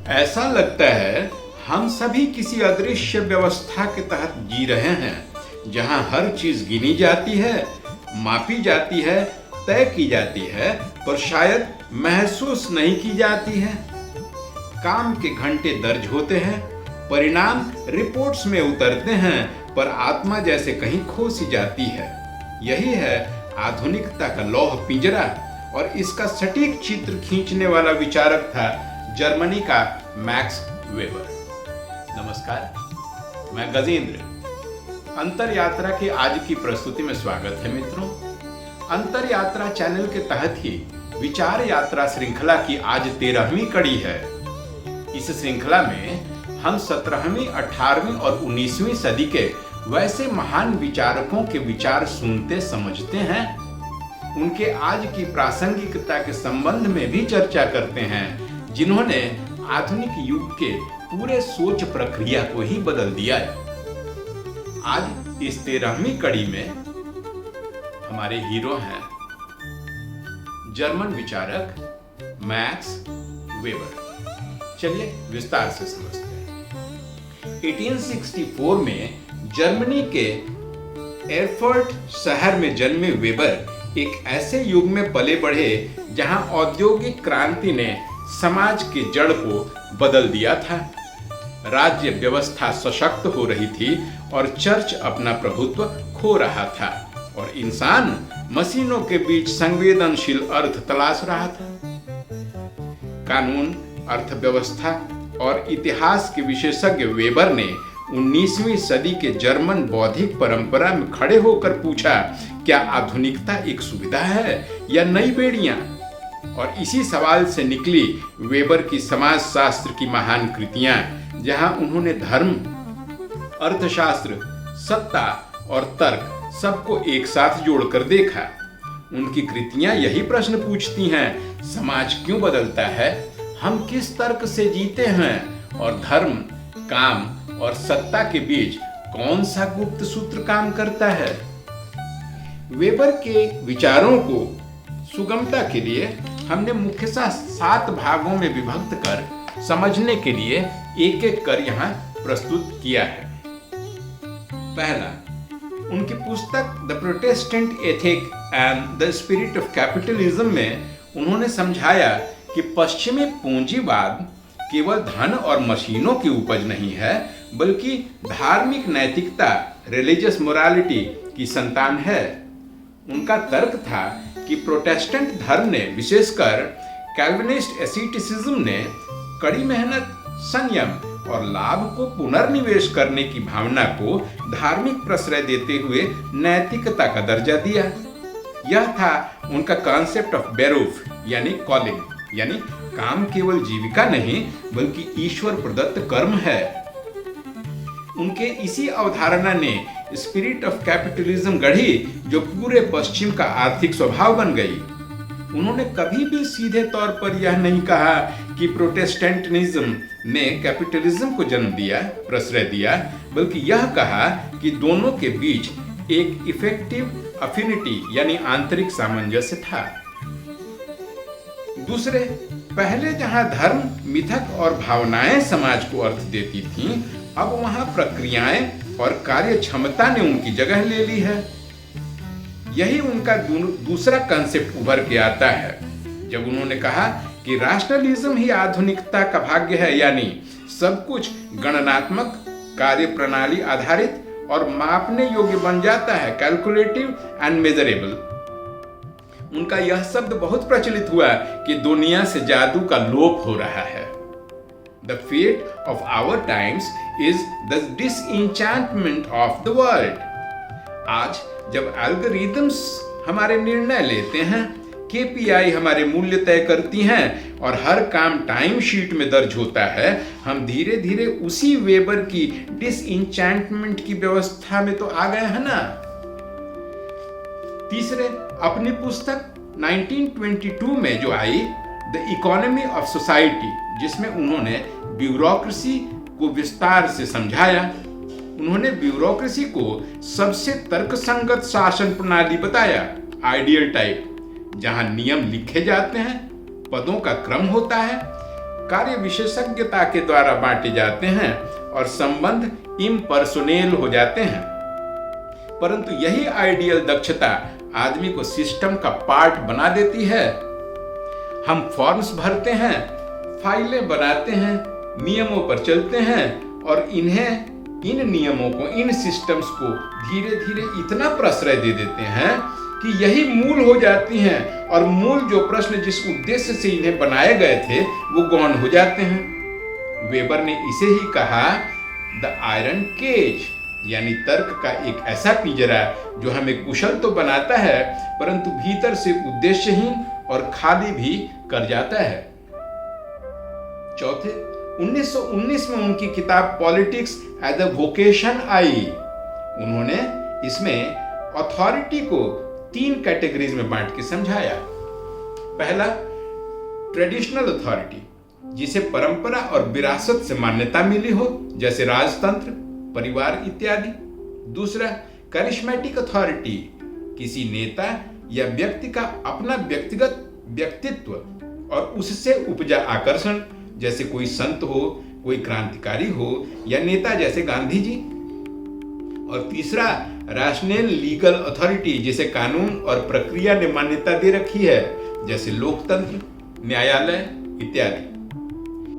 ऐसा लगता है हम सभी किसी अदृश्य व्यवस्था के तहत जी रहे हैं, जहां हर चीज गिनी जाती है, मापी जाती है, तय की जाती है, पर शायद महसूस नहीं की जाती है। काम के घंटे दर्ज होते हैं, परिणाम रिपोर्ट्स में उतरते हैं, पर आत्मा जैसे कहीं खो सी जाती है। यही है आधुनिकता का लौह पिंजरा, और इसका सटीक चित्र खींचने वाला विचारक था जर्मनी का मैक्स वेबर। नमस्कार, मैं गजेंद्र। अंतर यात्रा की आज की प्रस्तुति में स्वागत है मित्रों। अंतर यात्रा चैनल के तहत ही विचार यात्रा श्रृंखला की आज 13वीं कड़ी है। इस श्रृंखला में हम 17वीं, 18वीं और 19वीं सदी के वैसे महान विचारकों के विचार सुनते समझते हैं, उनके आज की प्रासंगिकता के संबंध में भी चर्चा करते हैं, जिन्होंने आधुनिक युग के पूरे सोच प्रक्रिया को ही बदल दिया है। आज इस 13वीं कड़ी में हमारे हीरो हैं जर्मन विचारक मैक्स वेबर। चलिए विस्तार से समझते हैं। 1864 में जर्मनी के एरफर्ट शहर में जन्मे वेबर एक ऐसे युग में पले बढ़े जहां औद्योगिक क्रांति ने समाज की जड़ को बदल दिया था। राज्य व्यवस्था सशक्त हो रही थी और चर्च अपना प्रभुत्व खो रहा था, और इंसान मशीनों के बीच संवेदनशील अर्थ तलाश रहा था। कानून, अर्थव्यवस्था और इतिहास के विशेषज्ञ वेबर ने 19वीं सदी के जर्मन बौद्धिक परंपरा में खड़े होकर पूछा, क्या आधुनिकता एक सुविधा है या नई बेड़ियां? और इसी सवाल से निकली वेबर की समाजशास्त्र की महान कृतियां, जहां उन्होंने धर्म, अर्थशास्त्र, सत्ता और तर्क सबको एक साथ जोड़कर देखा। उनकी कृतियां यही प्रश्न पूछती हैं, समाज क्यों बदलता है, हम किस तर्क से जीते हैं, और धर्म, काम और सत्ता के बीच कौन सा गुप्त सूत्र काम करता है। वेबर के विचारों को सुगमता के लिए हमने मुख्यतः 7 भागों में विभक्त कर समझने के लिए एक एक कर यहाँ प्रस्तुत किया है। पहला, उनकी पुस्तक the Protestant ethic and the spirit of capitalism में उन्होंने समझाया कि पश्चिमी पूंजीवाद केवल धन और मशीनों की उपज नहीं है, बल्कि धार्मिक नैतिकता, रिलीजियस मोरालिटी की संतान है। उनका तर्क था कि प्रोटेस्टेंट धर्म ने, विशेषकर कैल्विनिस्ट एसेटिसिज्म ने, कड़ी मेहनत, संयम और लाभ को पुनर्निवेश करने की भावना को धार्मिक प्रश्रय देते हुए नैतिकता का दर्जा दिया। यह था उनका कॉन्सेप्ट ऑफ बेरूफ यानी कॉलिंग, यानी काम केवल जीविका नहीं बल्कि ईश्वर प्रदत्त कर्म है। उनके इसी अवधारणा ने स्पिरिट ऑफ कैपिटलिज्म गढ़ी, जो पूरे पश्चिम का आर्थिक स्वभाव बन गई। उन्होंने कभी भी सीधे तौर पर यह नहीं कहा कि प्रोटेस्टेंटिज्म ने कैपिटलिज्म को जन्म दिया, प्रश्रय दिया, बल्कि यह कहा कि दोनों के बीच एक इफेक्टिव अफिनिटी यानी आंतरिक सामंजस्य था। दूसरे, पहले जहां धर्म, मिथक और भावनाएं समाज को अर्थ देती थीं, अब वहां प्रक्रियाएं और कार्य क्षमता ने उनकी जगह ले ली है। यही उनका दूसरा कंसेप्ट उभर के आता है, जब उन्होंने कहा कि रैशनलिज्म ही आधुनिकता का भाग्य है, यानी सब कुछ गणनात्मक, कार्य प्रणाली आधारित और मापने योग्य बन जाता है, कैलकुलेटिव एंड मेजरेबल। उनका यह शब्द बहुत प्रचलित हुआ कि दुनिया से जादू का लोप हो रहा है। The fate of our times is the disenchantment of the world. आज जब एल्गोरिथम्स हमारे निर्णय लेते हैं, KPI हमारे मूल्य तय करती हैं और हर काम टाइम शीट में दर्ज होता है, हम धीरे धीरे उसी वेबर की डिसइंचैंटमेंट की व्यवस्था में तो आ गए हैं ना। तीसरे, अपनी पुस्तक 1922 में जो I the economy of society, जिसमें उन्होंने ब्यूरोक्रेसी को विस्तार से समझाया। उन्होंने ब्यूरोक्रेसी को सबसे तर्कसंगत शासन प्रणाली बताया, आइडियल टाइप, जहां नियम लिखे जाते हैं, पदों का क्रम होता है, कार्य विशेषज्ञता के द्वारा बांटे जाते हैं और संबंध इम्पर्सोनेल हो जाते हैं। परंतु यही आइडियल दक्षता आदमी को सिस्टम का पार्ट बना देती है। हम फॉर्म्स भरते हैं, फाइलें बनाते हैं, नियमों पर चलते हैं और इन नियमों को, इन सिस्टम्स को धीरे धीरे इतना प्रश्रय दे देते हैं कि यही मूल हो जाती हैं और मूल जो प्रश्न जिस उद्देश्य से इन्हें बनाए गए थे वो गौण हो जाते हैं। वेबर ने इसे ही कहा द आयरन केज, यानी तर्क का एक ऐसा पिंजरा जो हमें कुशल तो बनाता है परंतु भीतर से उद्देश्यहीन और खाली भी कर जाता है। चौथे, 1919 में उनकी किताब पॉलिटिक्स एज अ वोकेशन आई। उन्होंने इसमें अथॉरिटी को 3 कैटेगरीज में बांट के समझाया। पहला, ट्रेडिशनल अथॉरिटी, जिसे परंपरा और विरासत से मान्यता मिली हो, जैसे राजतंत्र, परिवार इत्यादि। दूसरा, करिश्मेटिक अथॉरिटी, किसी नेता या व्यक्ति का अपना व्यक्तिगत व्यक्तित्व और उससे उपजा आकर्षण, जैसे कोई संत हो, कोई क्रांतिकारी हो या नेता जैसे गांधी जी। और तीसरा, रैशनल लीगल अथॉरिटी, जिसे कानून और प्रक्रिया ने मान्यता दे रखी है, जैसे लोकतंत्र, न्यायालय इत्यादि।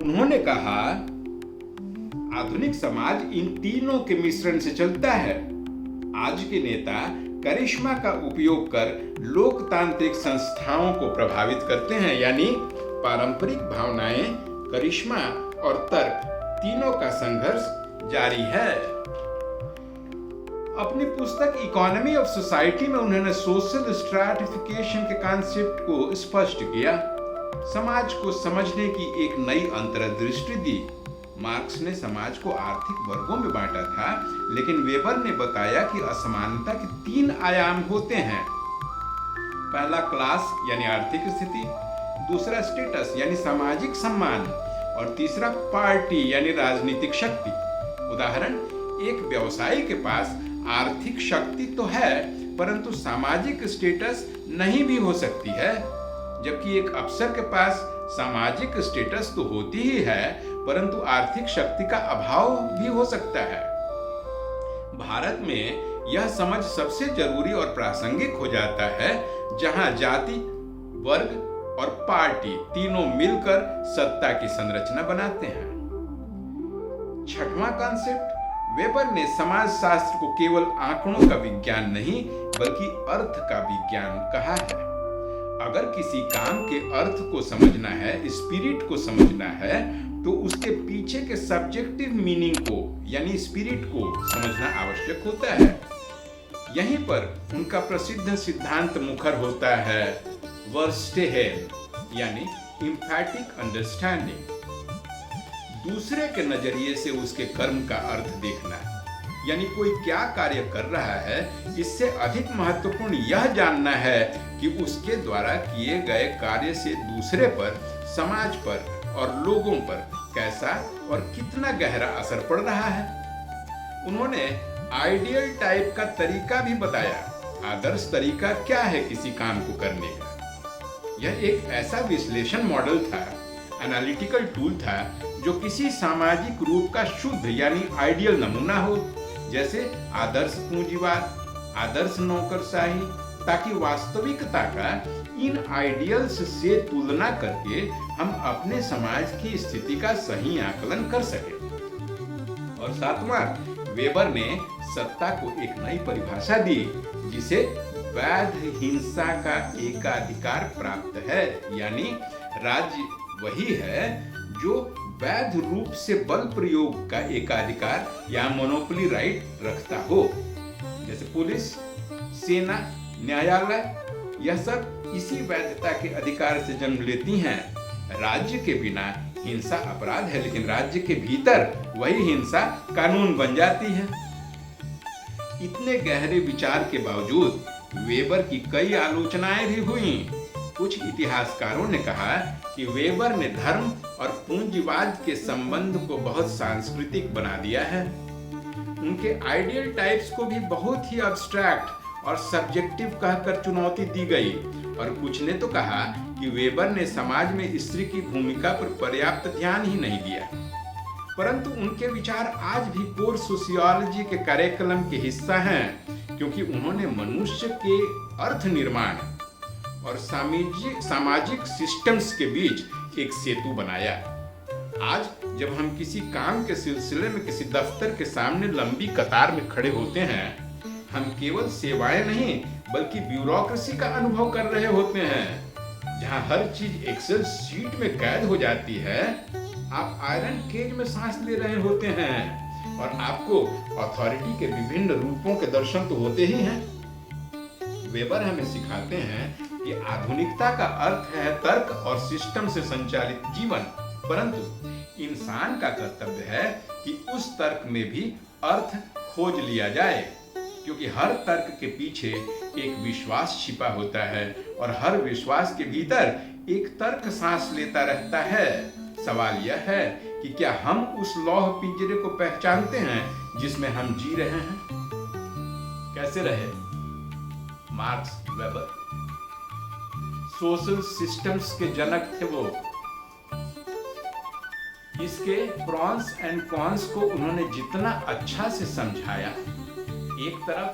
उन्होंने कहा आधुनिक समाज इन तीनों के मिश्रण से चलता है। आज के नेता करिश्मा का उपयोग कर लोकतांत्रिक संस्थाओं को प्रभावित करते हैं, यानी पारंपरिक भावनाएं, करिश्मा और तर्क तीनों का संघर्ष जारी है। अपनी पुस्तक इकोनॉमी ऑफ सोसाइटी में उन्होंने सोशल स्ट्रैटिफिकेशन के कॉन्सेप्ट को स्पष्ट किया, समाज को समझने की एक नई अंतर्दृष्टि दी। मार्क्स ने समाज को आर्थिक वर्गों में बांटा था, लेकिन वेबर ने बताया कि असमानता के 3 आयाम होते हैं। पहला क्लास यानी आर्थिक स्थिति, दूसरा स्टेटस यानी सामाजिक सम्मान और तीसरा पार्टी यानी राजनीतिक शक्ति। उदाहरण, एक व्यवसायी के पास आर्थिक शक्ति तो है परंतु सामाजिक स्टेटस नहीं भी हो सकती है, जबकि एक अफसर के पास सामाजिक स्टेटस तो होती ही है परंतु आर्थिक शक्ति का अभाव भी हो सकता है। भारत में यह समझ सबसे जरूरी और प्रासंगिक हो जाता है जहां जाति, वर्ग और पार्टी तीनों मिलकर सत्ता की संरचना बनाते हैं। छठवां कॉन्सेप्ट, वेबर ने समाज शास्त्र को केवल आंकड़ों का विज्ञान नहीं बल्कि अर्थ का विज्ञान कहा है। अगर किसी काम के अर्थ को समझना है, स्पिरिट को समझना है, तो उसके पीछे के सब्जेक्टिव मीनिंग को यानी स्पिरिट को समझना आवश्यक होता है। यहीं पर उनका प्रसिद्ध सिद्धांत मुखर होता है, वर्स्टेहेल यानी एम्पैथिक अंडरस्टैंडिंग। दूसरे के नजरिए से उसके कर्म का अर्थ देखना, यानी कोई क्या कार्य कर रहा है, इससे अधिक महत्वपूर्ण यह जानना है कि उसके द्वारा किए गए कार्य से दूसरे पर, समाज पर और लोगों पर कैसा और कितना गहरा असर पड़ रहा है। उन्होंने आइडियल टाइप का तरीका भी बताया। आदर्श तरीका क्या है किसी काम को करने का? यह एक ऐसा विश्लेषण मॉडल था, एनालिटिकल टूल था, जो किसी सामाजिक रूप का शुद्ध यानी आइडियल नमूना हो, जैसे आदर्श पूंजीवाद, आदर्श नौकरशाही, ताकि वास्तविकता का इन आइडियल्स से तुलना करके हम अपने समाज की स्थिति का सही आकलन कर सके। और सातवां, वेबर ने सत्ता को एक नई परिभाषा दी, जिसे वैध हिंसा का एकाधिकार प्राप्त है, यानी राज्य वही है जो वैध रूप से बल प्रयोग का एकाधिकार या मोनोपोली राइट रखता हो, जैसे पुलिस, सेना, न्यायालय, यह सब इसी वैधता के अधिकार से जन्म लेती हैं। राज्य के बिना हिंसा अपराध है, लेकिन राज्य के भीतर वही हिंसा कानून बन जाती है। इतने गहरे विचार के बावजूद वेबर की कई आलोचनाएं भी हुई। कुछ इतिहासकारों ने कहा कि वेबर ने धर्म और पूंजीवाद के संबंध को बहुत सांस्कृतिक बना दिया है। उनके आइडियल टाइप्स को भी बहुत ही अब्स्ट्रैक्ट और सब्जेक्टिव कहकर चुनौती दी गई, और कुछ ने तो कहा कि वेबर ने समाज में स्त्री की भूमिका पर पर्याप्त ध्यान ही नहीं दिया, परंतु उनके विचार आज भी कोर सोशियोलॉजी के करिकुलम के हिस्सा हैं, क्योंकि उन्होंने मनुष्य के अर्थ निर्माण और सामाजिक सिस्टम्स के बीच एक सेतु बनाया। आज जब हम किसी काम के सिलसिले में किसी दफ्तर के सामने लंबी कतार में खड़े होते हैं, हम केवल सेवाएं नहीं बल्कि ब्यूरोक्रेसी का अनुभव कर रहे होते हैं, जहां हर चीज एक्सेल शीट में कैद हो जाती है। आप आयरन केज में सांस ले रहे होते हैं और आपको अथॉरिटी के विभिन्न रूपों के दर्शन तो होते ही हैं। वेबर हमें सिखाते हैं कि आधुनिकता का अर्थ है तर्क और सिस्टम से संचालित जीवन, परंतु इंसान का कर्तव्य है कि उस तर्क में भी अर्थ खोज लिया जाए, क्योंकि हर तर्क के पीछे एक विश्वास छिपा होता है और हर विश्वास के भीतर एक तर्क सांस लेता रहता है। सवाल यह है कि क्या हम उस लौह पिंजरे को पहचानते हैं जिसमें हम जी रहे हैं? कैसे रहे मार्क्स वेबर? सोशल सिस्टम्स के जनक थे वो। इसके प्रॉन्स एंड कॉन्स को उन्होंने जितना अच्छा से समझाया, एक तरफ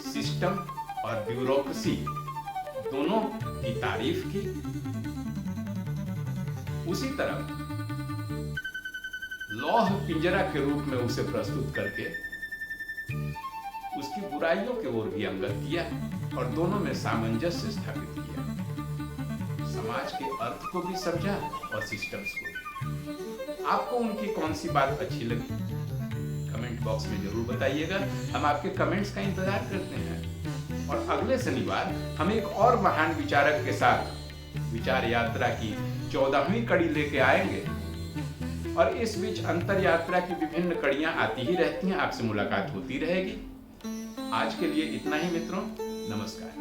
सिस्टम और ब्यूरोक्रेसी दोनों की तारीफ की, उसी तरफ लौह पिंजरा के रूप में उसे प्रस्तुत करके उसकी बुराइयों की ओर भी अंगत किया और दोनों में सामंजस्य स्थापित किया। समाज के अर्थ को भी समझा और सिस्टम्स को भी। आपको उनकी कौन सी बात अच्छी लगी? कमेंट बॉक्स में जरूर बताइएगा। हम आपके कमेंट्स का इंतजार करते हैं और अगले शनिवार हम एक और महान विचारक के साथ विचार यात्रा की 14वीं कड़ी लेके आएंगे और इस बीच अंतर यात्रा की विभिन्न कड़ियां आती ही रहती हैं। आपसे मुलाकात होती रहेगी। आज के लिए इतना ही मित्रों, नमस्कार।